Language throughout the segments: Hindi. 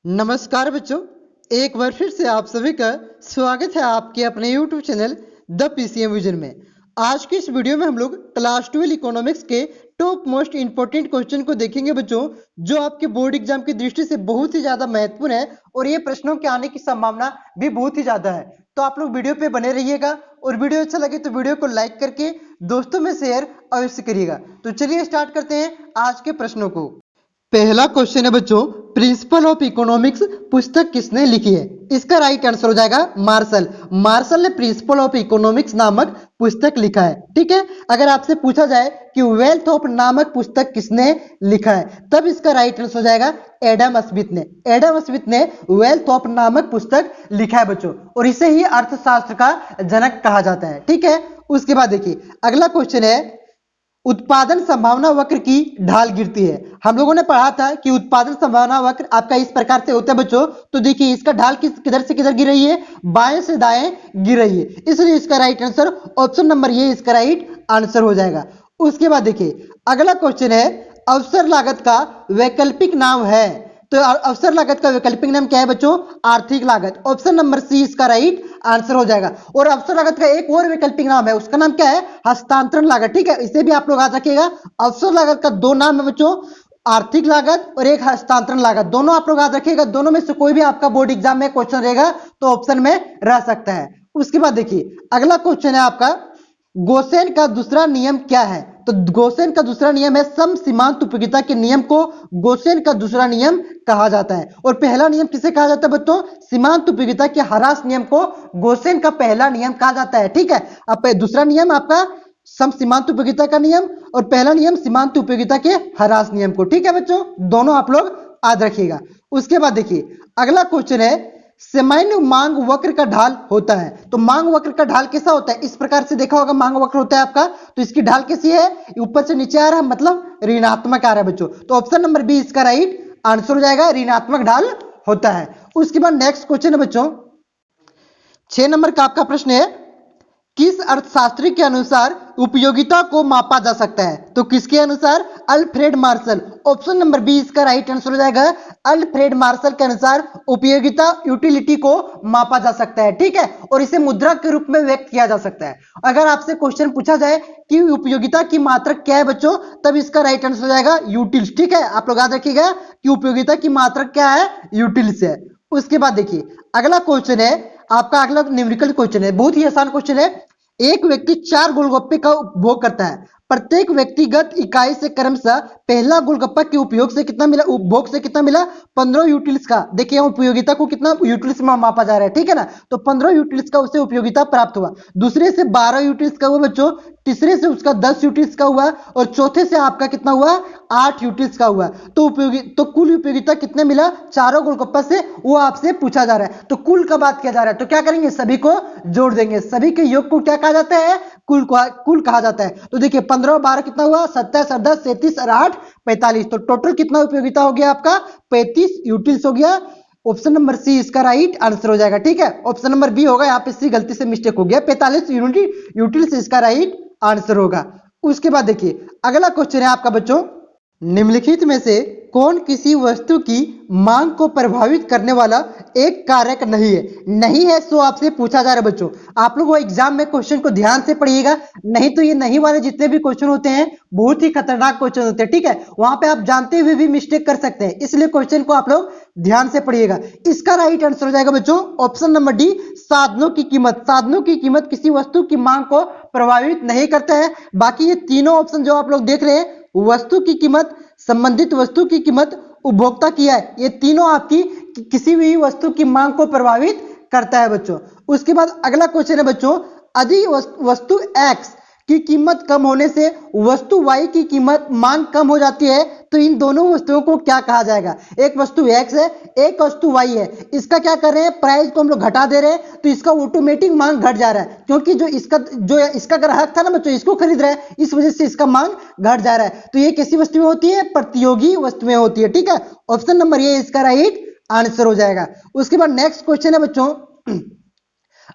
नमस्कार बच्चों, एक बार फिर से आप सभी का स्वागत है आपके अपने YouTube channel the PCM vision में। आज की इस वीडियो में हम लोग क्लास 12 इकोनॉमिक्स के टॉप मोस्ट इंपॉर्टेंट क्वेश्चन को देखेंगे बच्चों, जो आपके बोर्ड एग्जाम की दृष्टि से बहुत ही ज्यादा महत्वपूर्ण है और ये प्रश्नों के आने की संभावना भी बहुत ही ज्यादा है। तो आप लोग वीडियो पे बने रहिएगा और वीडियो अच्छा लगे तो वीडियो को लाइक करके दोस्तों में शेयर अवश्य करिएगा। तो चलिए स्टार्ट करते हैं आज के प्रश्नों को। पहला क्वेश्चन है बच्चों, प्रिंसिपल ऑफ इकोनॉमिक्स पुस्तक किसने लिखी है? इसका राइट आंसर हो जाएगा मार्शल। मार्शल ने प्रिंसिपल ऑफ इकोनॉमिक्स नामक पुस्तक लिखा है। ठीक है, अगर आपसे पूछा जाए कि वेल्थ ऑफ नामक पुस्तक किसने लिखा है, तब इसका राइट आंसर हो जाएगा एडम स्मिथ ने। एडम स्मिथ ने वेल्थ ऑफ नामक पुस्तक लिखा है बच्चों, और इसे ही अर्थशास्त्र का जनक कहा जाता है। ठीक है, उसके बाद देखिए अगला क्वेश्चन है, उत्पादन संभावना वक्र की ढाल गिरती है। हम लोगों ने पढ़ा था कि उत्पादन संभावना वक्र आपका इस प्रकार से होता है बच्चों। तो देखिए इसका ढाल किधर से किधर गिर रही है, बाएं से दाएं गिर रही है, इसलिए इसका राइट आंसर ऑप्शन नंबर ये इसका राइट आंसर हो जाएगा। उसके बाद देखिए अगला क्वेश्चन है, अवसर लागत का वैकल्पिक नाम है। तो अवसर लागत का वैकल्पिक नाम क्या है बच्चों? आर्थिक लागत। ऑप्शन नंबर सी इसका राइट आंसर हो जाएगा। और अवसर लागत का एक और वैकल्पिक नाम है, उसका नाम क्या है? हस्तांतरण लागत। ठीक है, इसे भी आप लोग याद रखिएगा। अवसर लागत का दो नाम है बच्चों, आर्थिक लागत और एक हस्तांतरण लागत। दोनों आप लोग याद रखिएगा, दोनों में से कोई भी आपका बोर्ड एग्जाम में क्वेश्चन रहेगा तो ऑप्शन में रह सकता है। उसके बाद देखिए अगला क्वेश्चन है आपका, गोसेन का दूसरा नियम क्या है? तो गोसेन का दूसरा नियम है सम सीमांत उपयोगिता के नियम को गोसेन का दूसरा नियम कहा जाता है। और पहला नियम किसे कहा जाता है बच्चों? सीमांत उपयोगिता के ह्रास नियम को गोसेन का पहला नियम कहा जाता है। ठीक है, अब दूसरा नियम आपका सम सीमांत उपयोगिता का नियम और पहला नियम सीमांत उपयोगिता के ह्रास नियम को। ठीक है बच्चों, दोनों आप लोग याद रखिएगा। उसके बाद देखिए अगला क्वेश्चन है, सामान्य मांग वक्र का ढाल होता है। तो मांग वक्र का ढाल कैसा होता है? इस प्रकार से देखा होगा मांग वक्र होता है आपका। तो इसकी ढाल कैसी है? ऊपर से नीचे आ रहा है, मतलब ऋणात्मक आ रहा है बच्चों। तो ऑप्शन नंबर बी इसका राइट आंसर हो जाएगा, ऋणात्मक ढाल होता है। उसके बाद नेक्स्ट क्वेश्चन है बच्चों, 6 नंबर का आपका प्रश्न है, किस अर्थशास्त्री के अनुसार उपयोगिता को मापा जा सकता है? तो किसके अनुसार? Alfred Marshall. Option number B इसका राइट आंसर हो जाएगा, अल्फ्रेड मार्शल के अनुसार उपयोगिता यूटिलिटी को मापा जा सकता है। ठीक है, और इसे मुद्रा के रूप में व्यक्त किया जा सकता है। अगर आपसे क्वेश्चन पूछा जाए कि उपयोगिता की मात्रक क्या है बच्चों, तब इसका राइट आंसर हो जाएगा यूटिल्स। ठीक है, आप लोग याद रखिएगा कि उपयोगिता की मात्रक क्या है? यूटिल्स है। उसके बाद देखिए अगला क्वेश्चन है आपका, अगला न्यूमेरिकल क्वेश्चन है, बहुत ही आसान क्वेश्चन है। एक व्यक्ति 4 गोलगप्पे का उपभोग करता है, प्रत्येक व्यक्तिगत इकाई से क्रमशः पहला गोलगप्पा के उपयोग से कितना मिला, उपभोग से कितना मिला? 15 यूटिल्स का। देखिए उपयोगिता को कितना यूटिल्स में मापा जा रहा है। ठीक है ना, तो 15 यूटिल्स का उसे उपयोगिता प्राप्त हुआ। दूसरे से 12 यूटिल्स का हुआ बच्चों, तीसरे से उसका 10 यूटिल्स का हुआ और चौथे से आपका कितना हुआ? 8 यूटिल्स का हुआ। तो कुल उपयोगिता कितने मिला चारों गोलगप्पा से, वो आपसे पूछा जा रहा है। तो कुल का बात किया जा रहा है, तो क्या करेंगे? सभी को जोड़ देंगे। सभी के योग को क्या कहा जाता है? कुल कहा जाता है। तो देखिए 15 और 12 कितना हुआ? 27 और 10 37 और 8 45। तो टोटल कितना उपयोगिता हो गया आपका? 35 यूटिल्स हो गया। ऑप्शन नंबर सी इसका राइट आंसर हो जाएगा। ठीक है, ऑप्शन नंबर बी होगा, यहाँ पे सी गलती से मिस्टेक हो गया, 45 यूटिल्स इसका राइट आंसर होगा। उसके बाद देखिए अगला क्वेश्चन है आपका बच्चों, निम्नलिखित में से कौन किसी वस्तु की मांग को प्रभावित करने वाला एक कारक नहीं है? नहीं है सो आपसे पूछा जा रहा है बच्चों। आप लोग वो एग्जाम में क्वेश्चन को ध्यान से पढ़िएगा, नहीं तो ये नहीं वाले जितने भी क्वेश्चन होते हैं बहुत ही खतरनाक क्वेश्चन होते हैं। ठीक है, वहां पे आप जानते हुए भी मिस्टेक कर सकते हैं, इसलिए क्वेश्चन को आप लोग ध्यान से पढ़िएगा। इसका राइट आंसर हो जाएगा बच्चों ऑप्शन नंबर डी, साधनों की कीमत। साधनों की कीमत किसी वस्तु की मांग को प्रभावित नहीं करता है। बाकी ये तीनों ऑप्शन जो आप लोग देख रहे हैं, वस्तु की कीमत, संबंधित वस्तु की कीमत, उपभोक्ता की है, ये तीनों आपकी किसी भी वस्तु की मांग को प्रभावित करता है बच्चों। उसके बाद अगला क्वेश्चन है बच्चों, यदि वस्तु X की कीमत कम होने से वस्तु Y की कीमत मांग कम हो जाती है, तो इन दोनों वस्तुओं को क्या कहा जाएगा? एक वस्तु X है, एक वस्तु Y है, इसका क्या कर रहे हैं? प्राइस को हम लोग घटा दे रहे हैं, तो इसका ऑटोमेटिक मांग घट जा रहा है, क्योंकि जो इसका ग्राहक था ना बच्चों, इसको खरीद रहा है, इस वजह से इसका मांग घट जा रहा है। तो ये किसी वस्तु में होती है? प्रतियोगी वस्तु में होती है। ठीक है, ऑप्शन नंबर ये इसका राइट आंसर हो जाएगा। उसके बाद नेक्स्ट क्वेश्चन है बच्चों,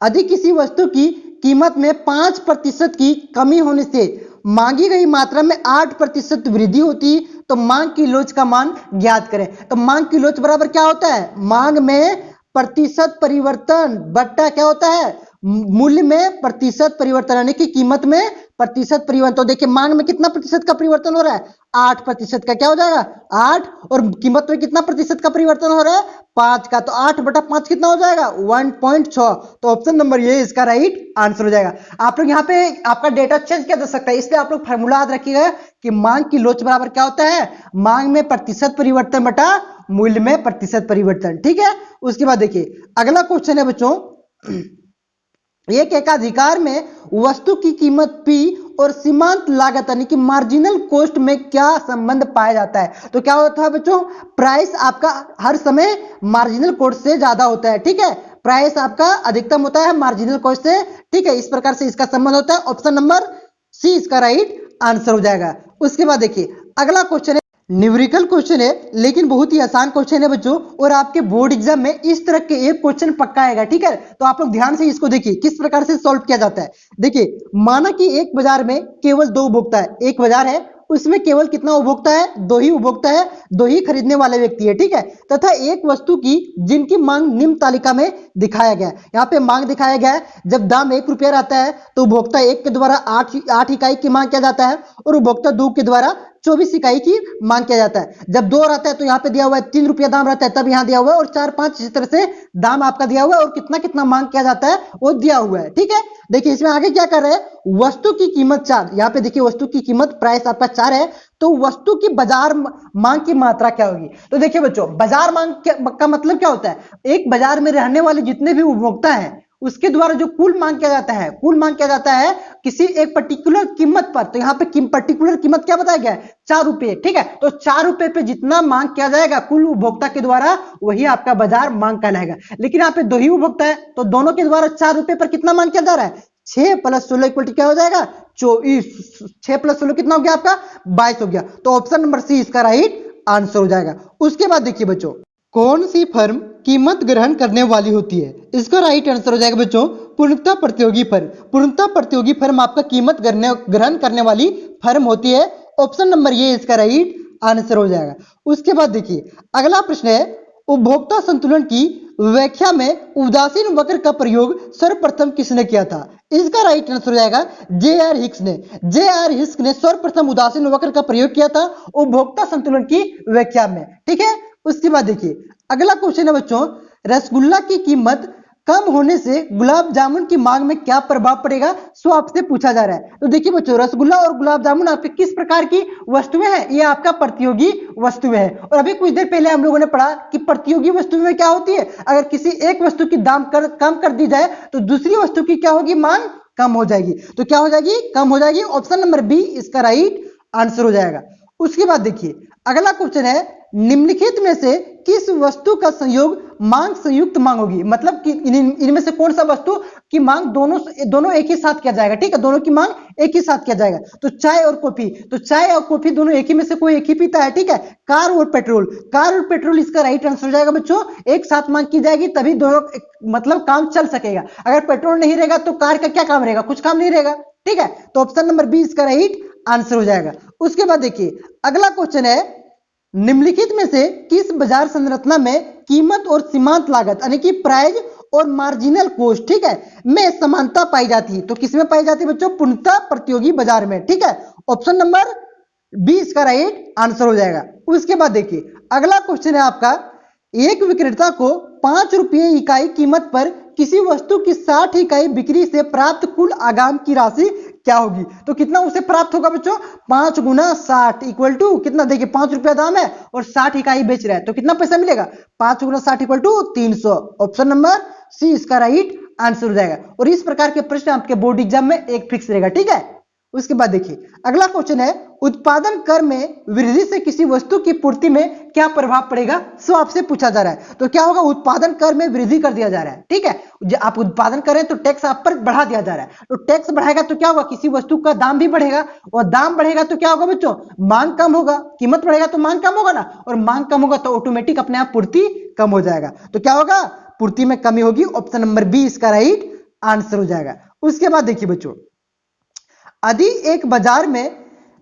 यदि किसी वस्तु की कीमत में 5% की कमी होने से मांगी गई मात्रा में 8% वृद्धि होती तो मांग की लोच का मान ज्ञात करें। तो मांग की लोच बराबर क्या होता है, मांग में प्रतिशत परिवर्तन बट्टा क्या होता है, मूल्य में प्रतिशत परिवर्तन, यानी कि कीमत में प्रतिशत परिवर्तन। तो देखिए मांग में कितना प्रतिशत का परिवर्तन हो रहा है, 8% का, क्या हो जाएगा 8, और कीमत में कितना प्रतिशत का परिवर्तन हो रहा है, 5 का। तो 8/5 कितना हो जाएगा, 1.6। तो ऑप्शन नंबर ये इसका राइट आंसर हो जाएगा। आप लोग यहाँ पे आपका डेटा चेंज किया जा सकता है, इसलिए आप लोग फार्मूला याद रखिएगा कि मांग की लोच बराबर क्या होता है, मांग में प्रतिशत परिवर्तन बटा मूल्य में प्रतिशत परिवर्तन। ठीक है, उसके बाद देखिए अगला क्वेश्चन है बच्चों, एक एकाधिकार में वस्तु की कीमत P और सीमांत लागत यानी कि मार्जिनल कॉस्ट में क्या संबंध पाया जाता है। तो क्या होता है बच्चों, प्राइस आपका हर समय मार्जिनल कॉस्ट से ज्यादा होता है। ठीक है, प्राइस आपका अधिकतम होता है मार्जिनल कॉस्ट से। ठीक है, इस प्रकार से इसका संबंध होता है। ऑप्शन नंबर सी इसका राइट आंसर हो जाएगा। उसके बाद देखिए अगला क्वेश्चन है, न्यूमेरिकल क्वेश्चन है लेकिन बहुत ही आसान क्वेश्चन है बच्चों, और आपके बोर्ड एग्जाम में इस तरह के एक क्वेश्चन पक्का आएगा। ठीक है, तो आप लोग ध्यान से इसको देखिए किस प्रकार से सॉल्व किया जाता है। देखिए माना कि एक बाजार में केवल 2 उपभोक्ता है, एक बाजार है उसमें केवल कितना उपभोक्ता है, 2 ही उपभोक्ता है, 2 ही खरीदने वाले व्यक्ति है। ठीक है, तथा एक वस्तु की जिनकी मांग निम्न तालिका में दिखाया गया है। यहाँ पे मांग दिखाया गया है, जब दाम 1 रुपया रहता है तो उपभोक्ता 1 के द्वारा 8 इकाई की मांग किया जाता है, और उपभोक्ता 2 के द्वारा 24 इकाई की मांग किया जाता है। जब 2 रहता है तो यहाँ पे दिया हुआ है 3 रुपया दाम रहता है, तब यहाँ दिया हुआ है, और 4, 5 इस तरह से दाम आपका दिया हुआ है, और कितना कितना मांग किया जाता है वो दिया हुआ है। ठीक है, देखिए इसमें आगे क्या कर रहे हैं, वस्तु की कीमत 4, यहाँ पे देखिए वस्तु की कीमत प्राइस आपका 4 है, तो वस्तु की बाजार मांग की मात्रा क्या होगी। तो देखिए बच्चों बाजार मांग का मतलब क्या होता है, एक बाजार में रहने वाले जितने भी उपभोक्ता हैं उसके द्वारा जो कुल मांग किया जाता है, कुल मांग किया जाता है किसी एक पर्टिकुलर कीमत पर। तो यहाँ पे पर्टिकुलर कीमत क्या बताया गया है, 4 रुपये। ठीक है, तो 4 रुपये पे जितना मांग किया जाएगा कुल उपभोक्ता के द्वारा, वही आपका बाजार मांग कहलाएगा। लेकिन यहाँ पे 2 ही उपभोक्ता है, तो दोनों के द्वारा 4 रुपये पर कितना मांग किया जा रहा है, 6 + 16 इक्वल क्या हो जाएगा, 24। 6 + 16 कितना हो गया आपका, 22 हो गया। तो ऑप्शन नंबर सी इसका राइट आंसर हो जाएगा। उसके बाद देखिए बच्चों, कौन सी फर्म कीमत ग्रहण करने वाली होती है, इसका राइट आंसर हो जाएगा बच्चों, पूर्णतः प्रतियोगी फर्म। पूर्णतः प्रतियोगी फर्म आपका कीमत ग्रहण करने वाली फर्म होती है। ऑप्शन नंबर ये इसका राइट आंसर हो जाएगा। उसके बाद देखिए अगला प्रश्न है, उपभोक्ता संतुलन की व्याख्या में उदासीन वक्र का प्रयोग सर्वप्रथम किसने किया था, इसका राइट आंसर हो जाएगा J.R. हिक्स ने। J.R. हिक्स ने सर्वप्रथम उदासीन वक्र का प्रयोग किया था उपभोक्ता संतुलन की व्याख्या में। ठीक है, उसके बाद देखिए अगला क्वेश्चन है बच्चों, रसगुल्ला की कीमत कम होने से गुलाब जामुन की मांग में क्या प्रभाव पड़ेगा, सो आपसे पूछा जा रहा है। तो देखिए बच्चों रसगुल्ला और गुलाब जामुन आपके किस प्रकार की वस्तुएं हैं, ये आपका प्रतियोगी वस्तुएं हैं। और अभी कुछ देर पहले हम लोगों ने पढ़ा कि प्रतियोगी वस्तुओं में क्या होती है, अगर किसी एक वस्तु की दाम कम कर दी जाए तो दूसरी वस्तु की क्या होगी, मांग कम हो जाएगी। तो क्या हो जाएगी, कम हो जाएगी। ऑप्शन नंबर बी इसका राइट आंसर हो जाएगा। उसके बाद देखिए अगला क्वेश्चन है, निम्नलिखित में से किस वस्तु का संयोग मांग संयुक्त मांग होगी, मतलब कि इनमें से कौन सा वस्तु की मांग दोनों एक ही साथ किया जाएगा। ठीक है, दोनों की मांग एक ही साथ किया जाएगा। तो चाय और कॉफी, तो चाय और कॉफी दोनों एक ही में से कोई एक ही पीता है। ठीक है, कार और पेट्रोल, कार और पेट्रोल इसका राइट आंसर हो जाएगा बच्चों, एक साथ मांग की जाएगी तभी दोनों मतलब काम चल सकेगा। अगर पेट्रोल नहीं रहेगा तो कार का क्या काम रहेगा, कुछ काम नहीं रहेगा। ठीक है, तो ऑप्शन नंबर बी इसका राइट आंसर हो जाएगा। उसके बाद देखिए अगला क्वेश्चन है, निम्नलिखित में से किस बाजार संरचना में कीमत और सीमांत लागत यानी कि प्राइस और मार्जिनल कॉस्ट, ठीक है, में समानता पाई जाती है। तो किसमें पाई जाती है बच्चों, पूर्णतः प्रतियोगी बाजार में। ठीक है, ऑप्शन नंबर बी इसका राइट आंसर हो जाएगा। उसके बाद देखिए अगला क्वेश्चन है आपका, एक विक्रेता को 5 रुपये इकाई कीमत पर किसी वस्तु की 60 इकाई बिक्री से प्राप्त कुल आगाम की राशि क्या होगी। तो कितना उसे प्राप्त होगा बच्चों, 5 × 60 इक्वल टू कितना, देखिए 5 रुपया दाम है और 60 इकाई बेच रहा है, तो कितना पैसा मिलेगा, 5 × 60 equal to 300। Option number C इसका राइट आंसर हो जाएगा। और इस प्रकार के प्रश्न आपके बोर्ड एग्जाम में एक फिक्स रहेगा। ठीक है, उसके बाद देखिए अगला क्वेश्चन है, उत्पादन कर में वृद्धि से किसी वस्तु की पूर्ति में क्या प्रभाव पड़ेगा, सो आपसे पूछा जा रहा है। तो क्या होगा, उत्पादन कर में वृद्धि कर दिया जा रहा है। ठीक है, आप उत्पादन करें तो टैक्स आप पर बढ़ा दिया जा रहा है, तो टैक्स बढ़ाएगा तो क्या होगा, किसी वस्तु का दाम भी बढ़ेगा, और दाम बढ़ेगा तो क्या होगा बच्चों, मांग कम होगा। कीमत बढ़ेगा तो मांग कम होगा ना, और मांग कम होगा तो ऑटोमेटिक अपने आप पूर्ति कम हो जाएगा। तो क्या होगा, पूर्ति में कमी होगी। ऑप्शन नंबर बी इसका राइट आंसर हो जाएगा। उसके बाद देखिए बच्चों, यदि एक बाजार में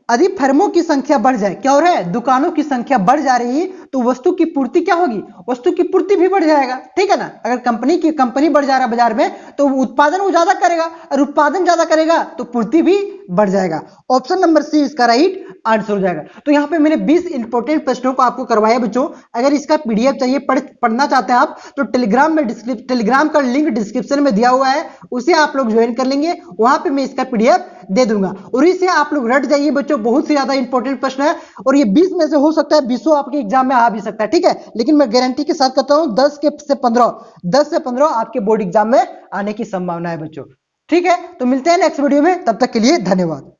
यदि फर्मों की संख्या बढ़ जाए, क्या हो रहा है, दुकानों की संख्या बढ़ जा रही है, तो वस्तु की पूर्ति क्या होगी, वस्तु की पूर्ति भी बढ़ जाएगा, ठीक है ना। अगर कंपनी बढ़ जा रहा है बाजार में, तो उत्पादन वो ज्यादा करेगा, और उत्पादन ज्यादा करेगा तो पूर्ति भी बढ़ जाएगा। ऑप्शन नंबर सी इसका राइट आंसर हो जाएगा। तो यहाँ पे मैंने 20 इंपॉर्टेंट प्रश्नों को आपको करवाया बच्चों। अगर इसका पीडीएफ चाहिए, पढ़ना चाहते हैं आप, तो टेलीग्राम का लिंक डिस्क्रिप्शन में दिया हुआ है, उसे आप लोग ज्वाइन कर लेंगे, वहां पे मैं इसका पीडीएफ दे दूंगा, और इसे आप लोग रट जाइए बच्चों। बहुत ही ज्यादा इंपॉर्टेंट प्रश्न है, और ये 20 में से हो सकता है 20 आपके एग्जाम में आ भी सकता है, ठीक है। लेकिन मैं गारंटी के साथ कहता हूं 10 से 15 आपके बोर्ड एग्जाम में आने की संभावना है बच्चों, ठीक है। तो मिलते हैं नेक्स्ट वीडियो में, तब तक के लिए धन्यवाद।